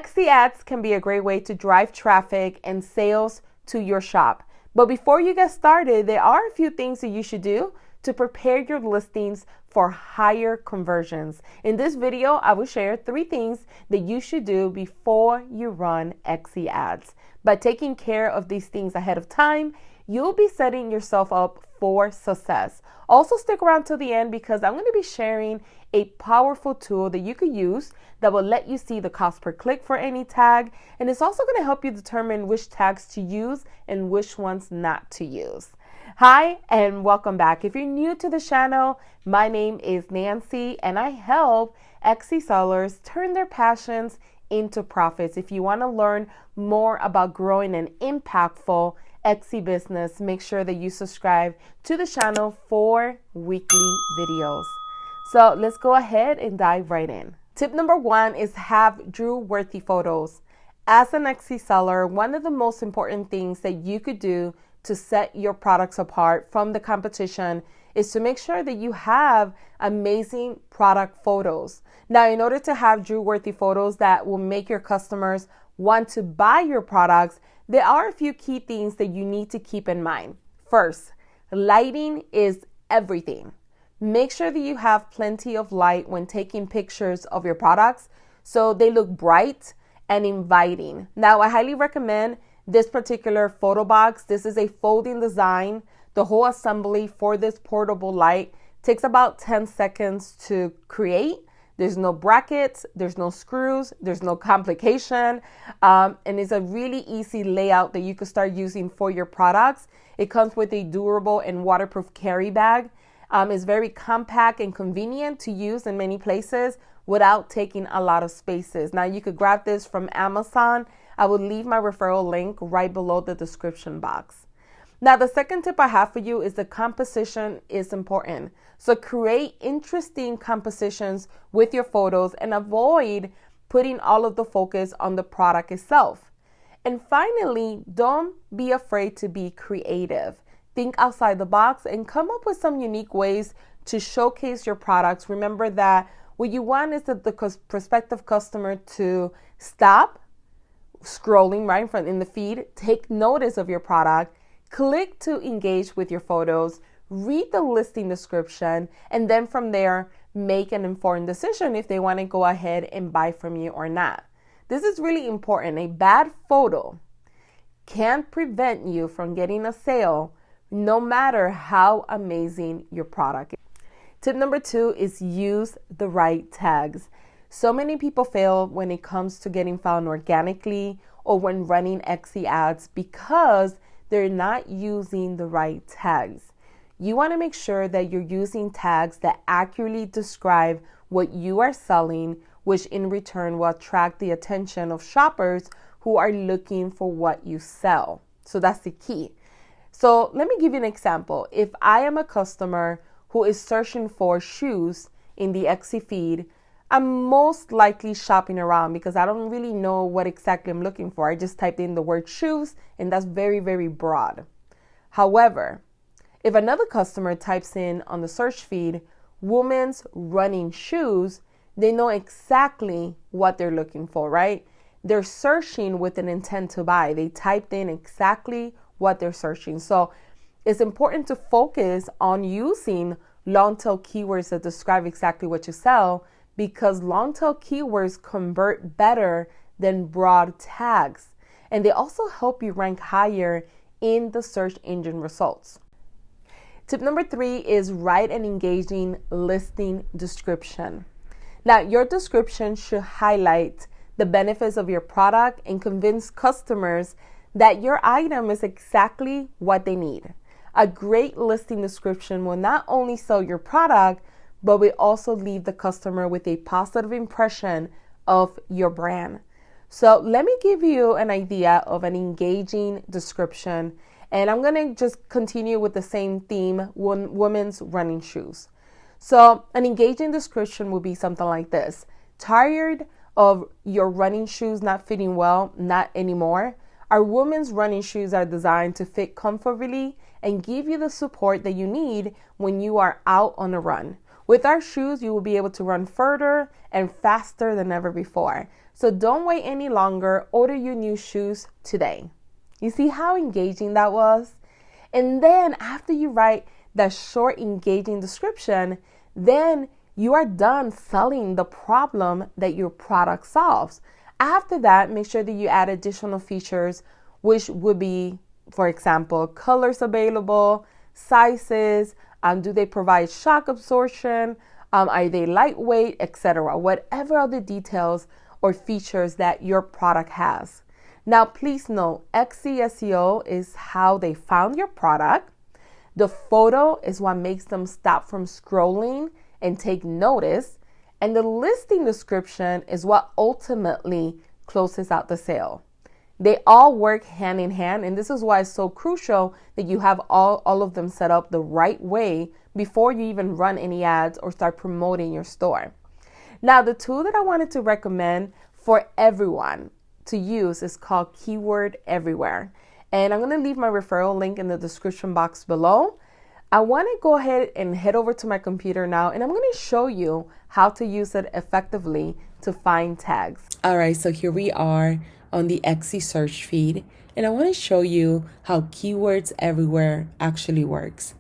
Etsy ads can be a great way to drive traffic and sales to your shop. But before you get started, there are a few things that you should do to prepare your listings for higher conversions. In this video, I will share 3 things that you should do before you run Etsy ads. By taking care of these things ahead of time, you'll be setting yourself up for success. Also stick around till the end because I'm going to be sharing a powerful tool that you could use that will let you see the cost per click for any tag, and it's also going to help you determine which tags to use and which ones not to use. Hi and welcome back. If you're new to the channel, my name is Nancy and I help Etsy sellers turn their passions into profits. If you want to learn more about growing an impactful Etsy business, make sure that you subscribe to the channel for weekly videos. So let's go ahead and dive right in. Tip number 1 is have Drew-worthy photos. As an Etsy seller, one of the most important things that you could do to set your products apart from the competition is to make sure that you have amazing product photos. Now, in order to have Drew-worthy photos that will make your customers want to buy your products, there are a few key things that you need to keep in mind. First, lighting is everything. Make sure that you have plenty of light when taking pictures of your products so they look bright and inviting. Now, I highly recommend this particular photo box. This is a folding design. The whole assembly for this portable light takes about 10 seconds to create. There's no brackets, there's no screws, there's no complication, and it's a really easy layout that you could start using for your products. It comes with a durable and waterproof carry bag. It's very compact and convenient to use in many places without taking a lot of spaces. Now, you could grab this from Amazon. I will leave my referral link right below the description box. Now, the second tip I have for you is the composition is important. So create interesting compositions with your photos and avoid putting all of the focus on the product itself. And finally, don't be afraid to be creative. Think outside the box and come up with some unique ways to showcase your products. Remember that what you want is that the prospective customer to stop scrolling right in front in the feed, take notice of your product, click to engage with your photos, read the listing description, and then from there, make an informed decision if they want to go ahead and buy from you or not. This is really important. A bad photo can't prevent you from getting a sale no matter how amazing your product is. Tip number 2 is use the right tags. So many people fail when it comes to getting found organically or when running Etsy ads because they're not using the right tags. You want to make sure that you're using tags that accurately describe what you are selling, which in return will attract the attention of shoppers who are looking for what you sell. So that's the key. So let me give you an example. If I am a customer who is searching for shoes in the Etsy feed, I'm most likely shopping around because I don't really know what exactly I'm looking for. I just typed in the word shoes and that's very, very broad. However, if another customer types in on the search feed, women's running shoes, they know exactly what they're looking for, right? They're searching with an intent to buy. They typed in exactly what they're searching. So it's important to focus on using long tail keywords that describe exactly what you sell because long tail keywords convert better than broad tags. And they also help you rank higher in the search engine results. Tip number 3 is write an engaging listing description. Now, your description should highlight the benefits of your product and convince customers that your item is exactly what they need. A great listing description will not only sell your product, but will also leave the customer with a positive impression of your brand. So let me give you an idea of an engaging description. And I'm going to just continue with the same theme, women's running shoes. So an engaging description will be something like this. Tired of your running shoes not fitting well? Not anymore. Our women's running shoes are designed to fit comfortably and give you the support that you need when you are out on a run. With our shoes, you will be able to run further and faster than ever before. So don't wait any longer. Order your new shoes today. You see how engaging that was? And then after you write that short, engaging description, then you are done selling the problem that your product solves. After that, make sure that you add additional features, which would be, for example, colors available, sizes, do they provide shock absorption, are they lightweight, etc. Whatever other details or features that your product has. Now, please note, Etsy SEO is how they found your product. The photo is what makes them stop from scrolling and take notice. And the listing description is what ultimately closes out the sale. They all work hand in hand, and this is why it's so crucial that you have all of them set up the right way before you even run any ads or start promoting your store. Now, the tool that I wanted to recommend for everyone to use is called Keyword Everywhere. And I'm going to leave my referral link in the description box below. I want to go ahead and head over to my computer now, and I'm going to show you how to use it effectively to find tags. All right, so here we are on the Etsy search feed, and I want to show you how Keywords Everywhere actually works.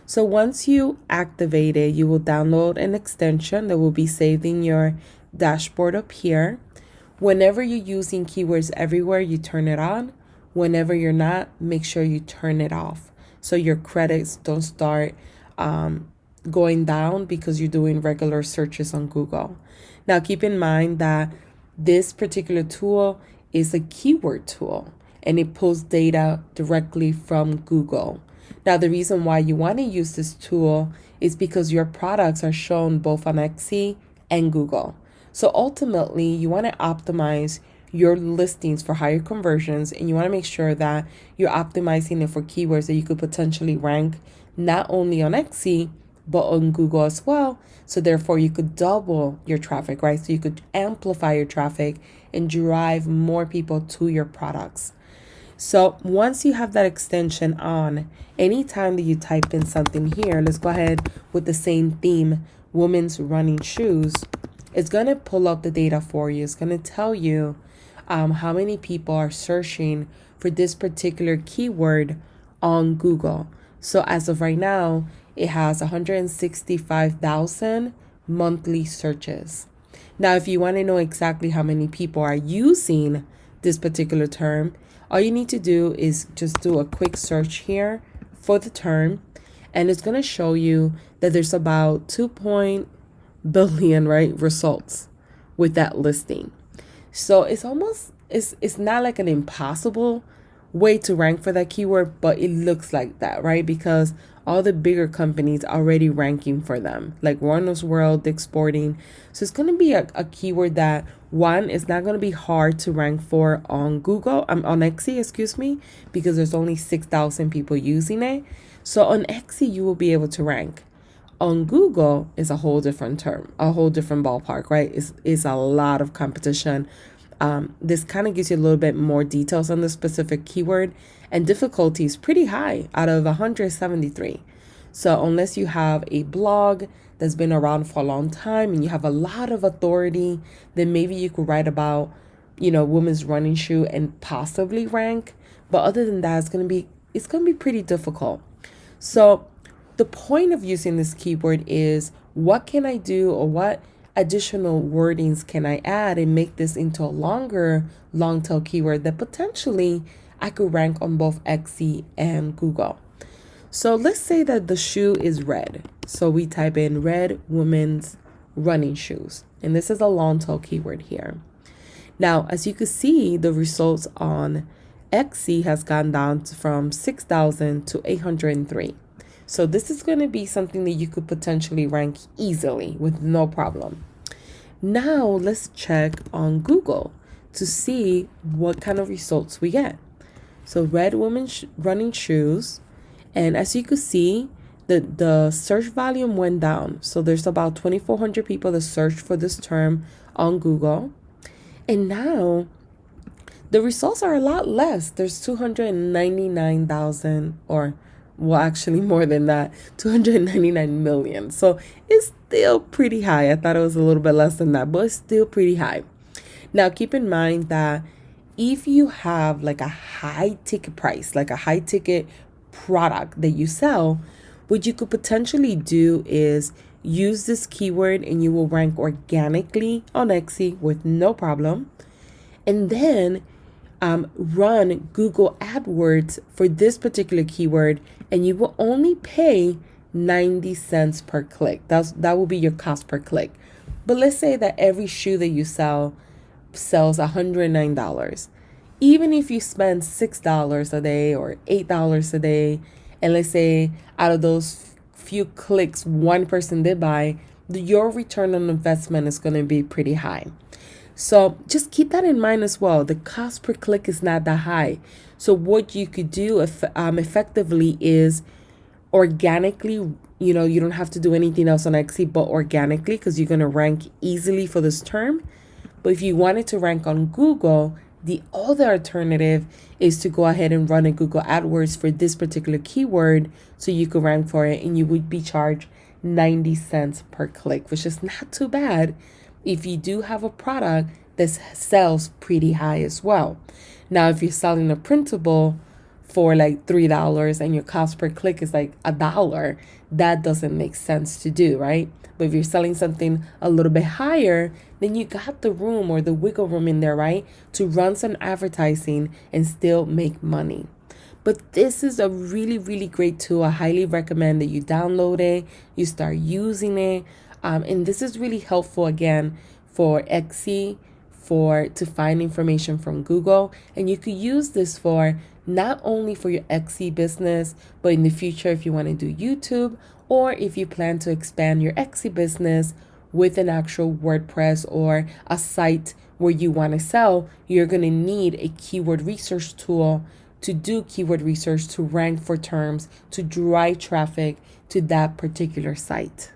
So once you activate it, you will download an extension that will be saved in your dashboard up here. Whenever you're using Keywords Everywhere, you turn it on. Whenever you're not, make sure you turn it off so your credits don't start going down because you're doing regular searches on Google. Now, keep in mind that this particular tool is a keyword tool, and it pulls data directly from Google. Now, the reason why you want to use this tool is because your products are shown both on Etsy and Google. So ultimately, you want to optimize your listings for higher conversions, and you want to make sure that you're optimizing it for keywords that you could potentially rank not only on Etsy, but on Google as well. So therefore, you could double your traffic, right? So you could amplify your traffic and drive more people to your products. So once you have that extension on, anytime that you type in something here, let's go ahead with the same theme, women's running shoes, it's going to pull up the data for you. It's going to tell you how many people are searching for this particular keyword on Google. So as of right now, it has 165,000 monthly searches. Now, if you want to know exactly how many people are using this particular term, all you need to do is just do a quick search here for the term, and it's going to show you that there's about 2 billion, right, results with that listing. So it's not like an impossible way to rank for that keyword, but it looks like that, right? Because all the bigger companies are already ranking for them, like Warner's World, Dick's Sporting. So it's going to be a keyword that, one, it's not going to be hard to rank for on Google, on Etsy, because there's only 6,000 people using it. So on Etsy, you will be able to rank. On Google is a whole different term, a whole different ballpark, right? It's a lot of competition. This kind of gives you a little bit more details on the specific keyword, and difficulty is pretty high out of 173. So unless you have a blog that's been around for a long time and you have a lot of authority, then maybe you could write about, women's running shoe and possibly rank. But other than that, it's gonna be pretty difficult. So the point of using this keyword is, what can I do, or what additional wordings can I add and make this into a longer long tail keyword that potentially I could rank on both Etsy and Google. So let's say that the shoe is red. So we type in red women's running shoes, and this is a long tail keyword here. Now, as you can see, the results on Etsy has gone down from 6,000 to 803. So this is going to be something that you could potentially rank easily with no problem. Now let's check on Google to see what kind of results we get. So red women's running shoes, and as you can see, the search volume went down. So there's about 2,400 people that searched for this term on Google, and now the results are a lot less. There's 299,000, or well, actually more than that, 299 million. So it's still pretty high. I thought it was a little bit less than that, but it's still pretty high. Now, keep in mind that if you have like a high ticket price, like a high ticket product that you sell, what you could potentially do is use this keyword and you will rank organically on Etsy with no problem. And then run Google AdWords for this particular keyword, and you will only pay 90 cents per click. That will be your cost per click. But let's say that every shoe that you sell sells $109. Even if you spend $6 a day or $8 a day, and let's say out of those few clicks, one person did buy, your return on investment is going to be pretty high. So just keep that in mind as well. The cost per click is not that high. So what you could do effectively is organically, you don't have to do anything else on Etsy but organically, because you're going to rank easily for this term. But if you wanted to rank on Google, the other alternative is to go ahead and run a Google AdWords for this particular keyword so you could rank for it, and you would be charged 90 cents per click, which is not too bad if you do have a product that sells pretty high as well. Now, if you're selling a printable for like $3 and your cost per click is like $1, that doesn't make sense to do, right? But if you're selling something a little bit higher, then you got the room or the wiggle room in there, right, to run some advertising and still make money. But this is a really, really great tool. I highly recommend that you download it, you start using it. And this is really helpful, again, for Etsy, to find information from Google. And you could use this for not only for your Etsy business, but in the future, if you want to do YouTube, or if you plan to expand your Etsy business with an actual WordPress or a site where you want to sell, you're going to need a keyword research tool to do keyword research, to rank for terms, to drive traffic to that particular site.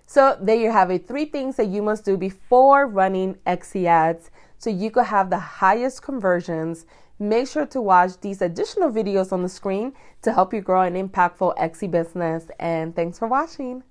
So there you have it, 3 things that you must do before running Etsy ads so you could have the highest conversions. Make sure to watch these additional videos on the screen to help you grow an impactful Etsy business. And thanks for watching.